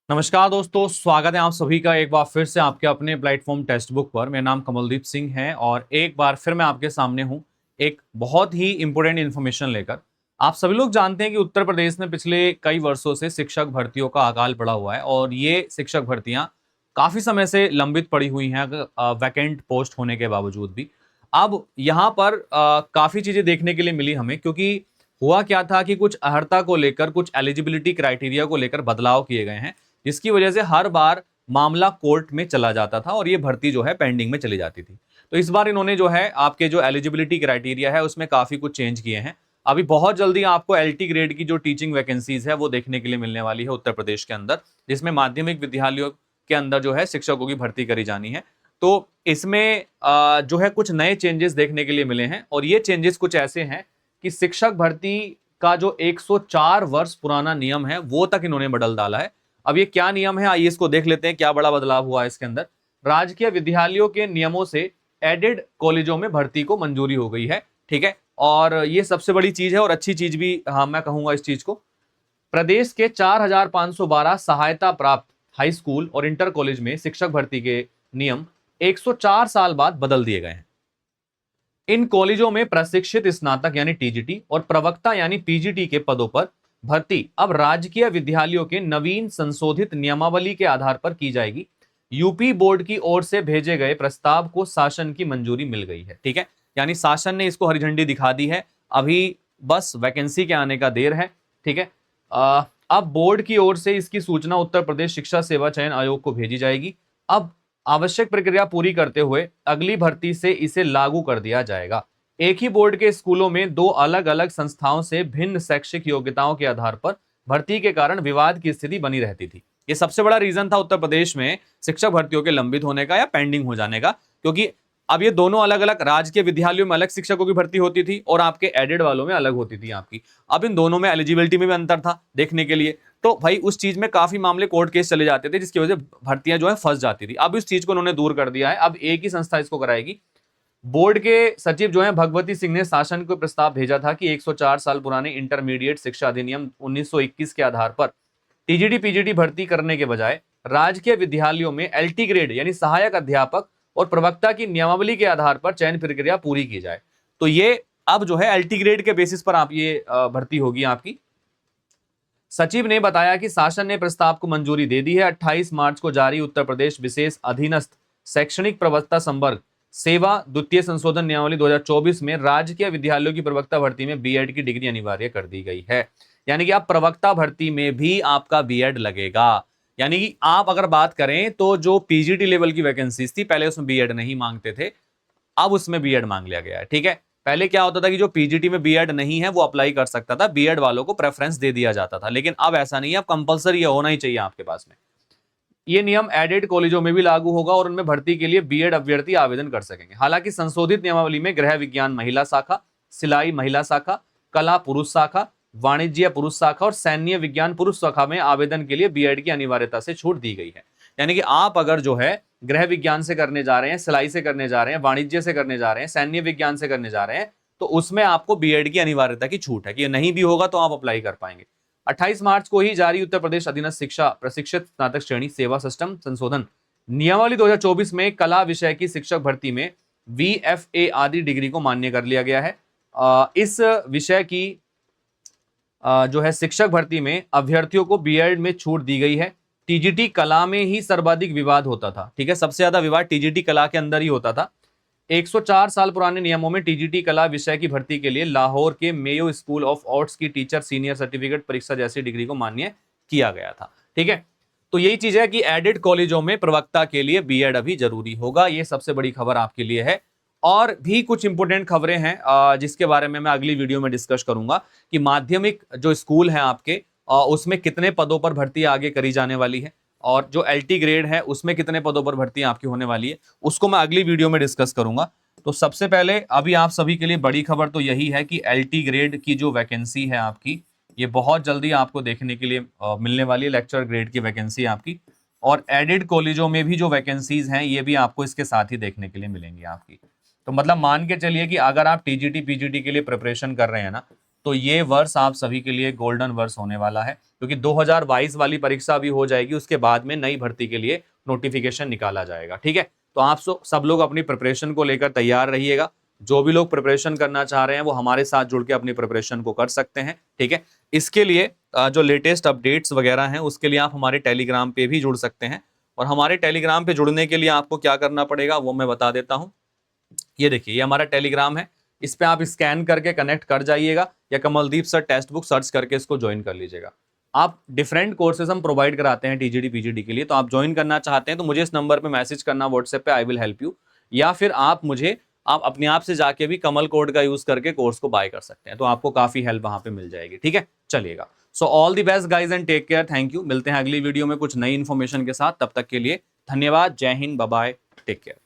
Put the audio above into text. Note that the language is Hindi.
नमस्कार दोस्तों, स्वागत है आप सभी का एक बार फिर से आपके अपने प्लेटफॉर्म टेक्स्ट बुक पर। मेरा नाम कमलदीप सिंह है और एक बार फिर मैं आपके सामने हूं एक बहुत ही इंपॉर्टेंट इन्फॉर्मेशन लेकर। आप सभी लोग जानते हैं कि उत्तर प्रदेश में पिछले कई वर्षों से शिक्षक भर्तियों का अकाल पड़ा हुआ है और ये शिक्षक भर्तियां काफी समय से लंबित पड़ी हुई हैं वैकेंट पोस्ट होने के बावजूद भी। अब यहाँ पर काफी चीजें देखने के लिए मिली हमें, क्योंकि हुआ क्या था कि कुछ अर्हता को लेकर, कुछ एलिजिबिलिटी क्राइटेरिया को लेकर बदलाव किए गए हैं, जिसकी वजह से हर बार मामला कोर्ट में चला जाता था और ये भर्ती जो है पेंडिंग में चली जाती थी। तो इस बार इन्होंने जो है आपके जो एलिजिबिलिटी क्राइटेरिया है उसमें काफी कुछ चेंज किए हैं। अभी बहुत जल्दी आपको एलटी ग्रेड की जो टीचिंग वैकेंसीज है वो देखने के लिए मिलने वाली है उत्तर प्रदेश के अंदर, जिसमें माध्यमिक विद्यालयों के अंदर जो है शिक्षकों की भर्ती करी जानी है। तो इसमें जो है कुछ नए चेंजेस देखने के लिए मिले हैं और ये चेंजेस कुछ ऐसे हैं कि शिक्षक भर्ती का जो 104 वर्ष पुराना नियम है वो तक इन्होंने बदल डाला है। अब ये क्या नियम है, आइए इसको देख लेते हैं, क्या बड़ा बदलाव हुआ है इसके अंदर। राजकीय विद्यालयों के नियमों से एडेड कॉलेजों में भर्ती को मंजूरी हो गई है। ठीक है, और ये सबसे बड़ी चीज है और अच्छी चीज भी, हाँ मैं कहूंगा इस चीज को। प्रदेश के 4512 सहायता प्राप्त हाई स्कूल और इंटर कॉलेज में शिक्षक भर्ती के नियम 104 साल बाद बदल दिए गए हैं। इन कॉलेजों में प्रशिक्षित स्नातक यानी टीजीटी और प्रवक्ता यानी पीजीटी के पदों पर भर्ती अब राजकीय विद्यालयों के नवीन संशोधित नियमावली के आधार पर की जाएगी। यूपी बोर्ड की ओर से भेजे गए प्रस्ताव को शासन की मंजूरी मिल गई है। ठीक है, यानी शासन ने इसको हरी झंडी दिखा दी है। अभी बस वैकेंसी के आने का देर है। ठीक है, अब बोर्ड की ओर से इसकी सूचना उत्तर प्रदेश शिक्षा सेवा चयन आयोग को भेजी जाएगी। अब आवश्यक प्रक्रिया पूरी करते हुए अगली भर्ती से इसे लागू कर दिया जाएगा। एक ही बोर्ड के स्कूलों में दो अलग अलग संस्थाओं से भिन्न शैक्षिक योग्यताओं के आधार पर भर्ती के कारण विवाद की स्थिति बनी रहती थी। ये सबसे बड़ा रीजन था उत्तर प्रदेश में शिक्षक भर्तियों के लंबित होने का या पेंडिंग हो जाने का, क्योंकि अब ये दोनों अलग अलग राजकीय विद्यालयों में अलग शिक्षकों की भर्ती होती थी और आपके एडेड वालों में अलग होती थी आपकी। अब इन दोनों में एलिजिबिलिटी में भी अंतर था देखने के लिए, तो भाई उस चीज में काफी मामले कोर्ट केस चले जाते थे, जिसकी वजह से भर्तियां जो है फंस जाती थी। अब इस चीज को उन्होंने दूर कर दिया है, अब एक ही संस्था इसको कराएगी। बोर्ड के सचिव जो है भगवती सिंह ने शासन को प्रस्ताव भेजा था कि 104 साल पुराने इंटरमीडिएट शिक्षा अधिनियम 1921 के आधार पर टीजीटी पीजीटी भर्ती करने के बजाय राजकीय विद्यालयों में एलटी ग्रेड यानी सहायक अध्यापक और प्रवक्ता की नियमावली के आधार पर चयन प्रक्रिया पूरी की जाए। तो ये अब जो है एलटी ग्रेड के बेसिस पर आप ये भर्ती होगी आपकी। सचिव ने बताया कि शासन ने प्रस्ताव को मंजूरी दे दी है। 28 मार्च को जारी उत्तर प्रदेश विशेष अधीनस्थ शैक्षणिक प्रवक्ता संवर्ग सेवा द्वितीय संशोधन नियमावली 2024 में राजकीय विद्यालयों की प्रवक्ता भर्ती में बीएड की डिग्री अनिवार्य कर दी गई है। यानी कि आप प्रवक्ता भर्ती में भी आपका बीएड लगेगा। यानी कि आप अगर बात करें तो जो पीजीटी लेवल की वैकेंसीज थी पहले उसमें बीएड नहीं मांगते थे, अब उसमें बीएड मांग लिया गया है। ठीक है, पहले क्या होता था कि जो पीजीटी में बीएड नहीं है वो अप्लाई कर सकता था, बीएड वालों को प्रेफरेंस दे दिया जाता था, लेकिन अब ऐसा नहीं है, अब कंपलसरी होना ही चाहिए आपके पास में। ये नियम एडेड कॉलेजों में भी लागू होगा और उनमें भर्ती के लिए बीएड अभ्यर्थी आवेदन कर सकेंगे। हालांकि संशोधित नियमावली में गृह विज्ञान महिला शाखा, सिलाई महिला शाखा, कला पुरुष शाखा, वाणिज्य पुरुष शाखा और सैन्य विज्ञान पुरुष शाखा में आवेदन के लिए बीएड की अनिवार्यता से छूट दी गई है। यानी कि आप अगर जो है गृह विज्ञान से करने जा रहे हैं, सिलाई से करने जा रहे हैं, वाणिज्य से करने जा रहे हैं, सैन्य विज्ञान से करने जा रहे हैं, तो उसमें आपको बीएड की अनिवार्यता की छूट है कि नहीं भी होगा तो आप अप्लाई कर पाएंगे। 28 मार्च को ही जारी उत्तर प्रदेश अधीनस्थ शिक्षा प्रशिक्षित स्नातक श्रेणी सेवा सिस्टम संशोधन नियमावली 2024 में कला विषय की शिक्षक भर्ती में वीएफए आदि डिग्री को मान्य कर लिया गया है। इस विषय की जो है शिक्षक भर्ती में अभ्यर्थियों को बीएड में छूट दी गई है। टीजीटी कला में ही सर्वाधिक विवाद होता था। ठीक है, सबसे ज्यादा विवाद टीजीटी कला के अंदर ही होता था। 104 साल पुराने नियमों में टीजीटी कला विषय की भर्ती के लिए लाहौर के मेयो स्कूल ऑफ आर्ट्स की टीचर सीनियर सर्टिफिकेट परीक्षा जैसी डिग्री को मान्य किया गया था। ठीक है, तो यही चीज है कि एडेड कॉलेजों में प्रवक्ता के लिए बीएड अभी जरूरी होगा। ये सबसे बड़ी खबर आपके लिए है। और भी कुछ इंपोर्टेंट खबरें हैं जिसके बारे में मैं अगली वीडियो में डिस्कस करूंगा कि माध्यमिक जो स्कूल है आपके उसमें कितने पदों पर भर्ती आगे करी जाने वाली है और जो एलटी ग्रेड है उसमें कितने पदों पर भर्ती आपकी होने वाली है, उसको मैं अगली वीडियो में डिस्कस करूंगा। तो सबसे पहले अभी आप सभी के लिए बड़ी खबर तो यही है कि एलटी ग्रेड की जो वैकेंसी है आपकी, ये बहुत जल्दी आपको देखने के लिए मिलने वाली है। लेक्चर ग्रेड की वैकेंसी आपकी, और एडेड कॉलेजों में भी जो वैकेंसीज हैं ये भी आपको इसके साथ ही देखने के लिए मिलेंगी आपकी। तो मतलब मान के चलिए कि अगर आप टीजीटी पीजीटी के लिए प्रिपरेशन कर रहे हैं ना, तो ये वर्ष आप सभी के लिए गोल्डन वर्ष होने वाला है, क्योंकि 2022 वाली परीक्षा भी हो जाएगी, उसके बाद में नई भर्ती के लिए नोटिफिकेशन निकाला जाएगा। ठीक है, तो आप सब लोग अपनी प्रिपरेशन को लेकर तैयार रहिएगा। जो भी लोग प्रिपरेशन करना चाह रहे हैं वो हमारे साथ जुड़ के अपनी प्रिपरेशन को कर सकते हैं। ठीक है, इसके लिए जो लेटेस्ट अपडेट्स वगैरह हैं उसके लिए आप हमारे टेलीग्राम पे भी जुड़ सकते हैं। और हमारे टेलीग्राम पे जुड़ने के लिए आपको क्या करना पड़ेगा वो मैं बता देता हूं। ये देखिए, ये हमारा टेलीग्राम है, इस पे आप स्कैन करके कनेक्ट कर जाइएगा या Kamaldeep sir text book search करके इसको ज्वाइन कर लीजिएगा। आप डिफरेंट कोर्सेज हम प्रोवाइड कराते हैं टीजीडी पीजीडी के लिए, तो आप ज्वाइन करना चाहते हैं तो मुझे इस नंबर पे मैसेज करना व्हाट्सएप पे, आई विल हेल्प यू। या फिर आप अपने आप से जाके भी कमल कोड का यूज करके कोर्स को बाय कर सकते हैं, तो आपको काफी हेल्प वहां पे मिल जाएगी। ठीक है, चलिएगा। So all the best guys and take care, thank you. मिलते हैं अगली वीडियो में कुछ नई इन्फॉर्मेशन के साथ, तब तक के लिए धन्यवाद। जय Hind, bye bye, take care.